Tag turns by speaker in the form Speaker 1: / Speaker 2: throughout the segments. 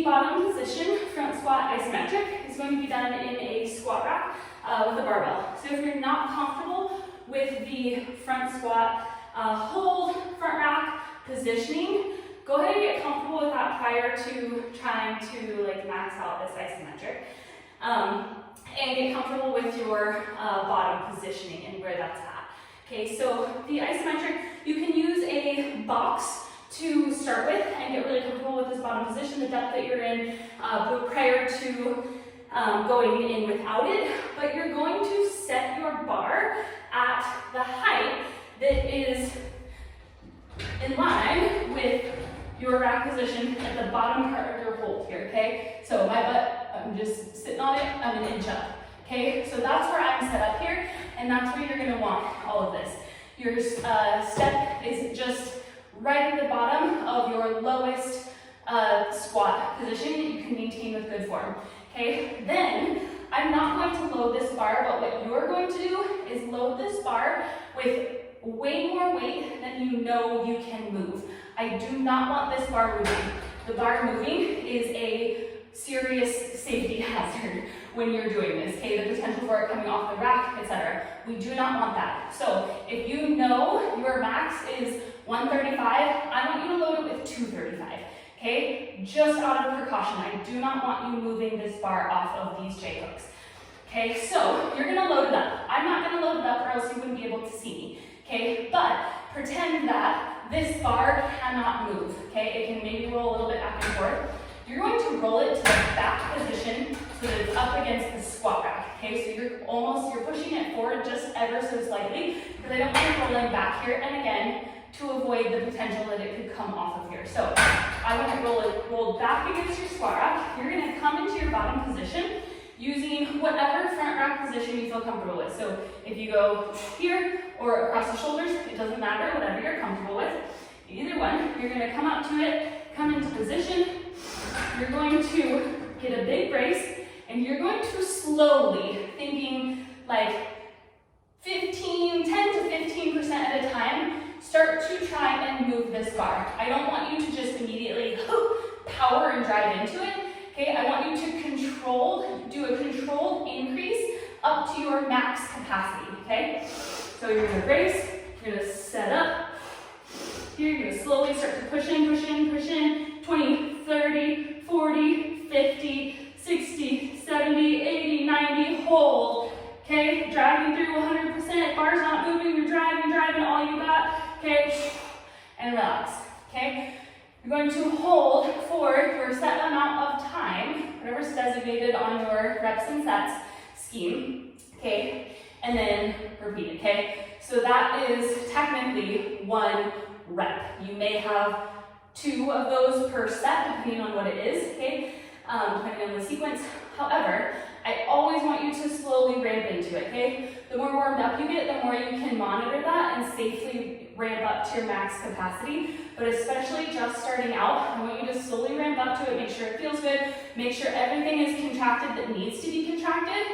Speaker 1: The bottom position, front squat isometric, is going to be done in a squat rack with a barbell. So if you're not comfortable with the front squat hold, front rack positioning, go ahead and get comfortable with that prior to trying to like max out this isometric. And get comfortable with your bottom positioning and where that's at. Okay, so the isometric, you can use a box to start with and get really comfortable with this bottom position, the depth that you're in prior to going in without it. But you're going to set your bar at the height that is in line with your rack position at the bottom part of your hold here, okay? So my butt, I'm just sitting on it, I'm an inch up, okay? So that's where I'm set up here, and that's where you're gonna want all of this. Your step is just right at the bottom of your lowest squat position that you can maintain with good form, okay? Then, I'm not going to load this bar, but what you're going to do is load this bar with way more weight than you know you can move. I do not want this bar moving. The bar moving is a serious safety hazard when you're doing this, okay? The potential for it coming off the rack, etc. We do not want that. So if you know your max is 135, I want you to load it with 235, okay? Just out of precaution, I do not want you moving this bar off of these J hooks. Okay, so you're gonna load it up. I'm not gonna load it up or else you wouldn't be able to see me, okay? But pretend that this bar cannot move, okay? It can maybe roll a little bit back and forth. You're going to roll it to the back position so that it's up against the squat rack, okay? So you're pushing it forward just ever so slightly because I don't want it rolling back here, and again, to avoid the potential that it could come off of here. So I want it rolled back against your squat rack. You're gonna come into your bottom position using whatever front rack position you feel comfortable with. So if you go here or across the shoulders, it doesn't matter, whatever you're comfortable with. Either one, you're gonna come up to it, come into position. You're going to get a big brace, and you're going to slowly, thinking like 10 to 15% at a time, start to try and move this bar. I don't want you to just immediately power and drive into it. Okay, I want you to do a controlled increase up to your max capacity, okay? So you're gonna brace, you're gonna set up. Here, you're gonna slowly start to push in, 20, 30, 40, 50, 60, 70, 80, 90, hold. Okay, driving through 100%, bar's not moving, you're driving all you got, okay? And relax, okay? You're going to hold for your set amount of time, whatever's designated on your reps and sets scheme, okay? And then repeat it, okay? So that is technically 1 rep. You may have 2 of those per set, depending on what it is, okay? Depending on the sequence. However, I always want you to slowly ramp into it, okay? The more warmed up you get, the more you can monitor that and safely ramp up to your max capacity. But especially just starting out, I want you to slowly ramp up to it, make sure it feels good, make sure everything is contracted that needs to be contracted,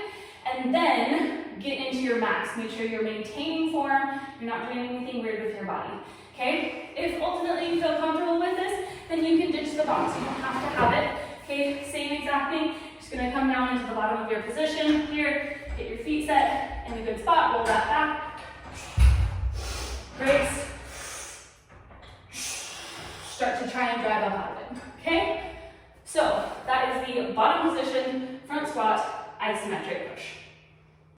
Speaker 1: and then get into your max. Make sure you're maintaining form, you're not doing anything weird with your body, okay? If ultimately you feel comfortable with this, then you can ditch the box. You don't have to have it, okay? Same exact thing. Just gonna come down into the bottom of your position here, get your feet set in a good spot, roll that back, brace, start to try and drive up out of it, okay? So that is the bottom position, front squat, isometric push.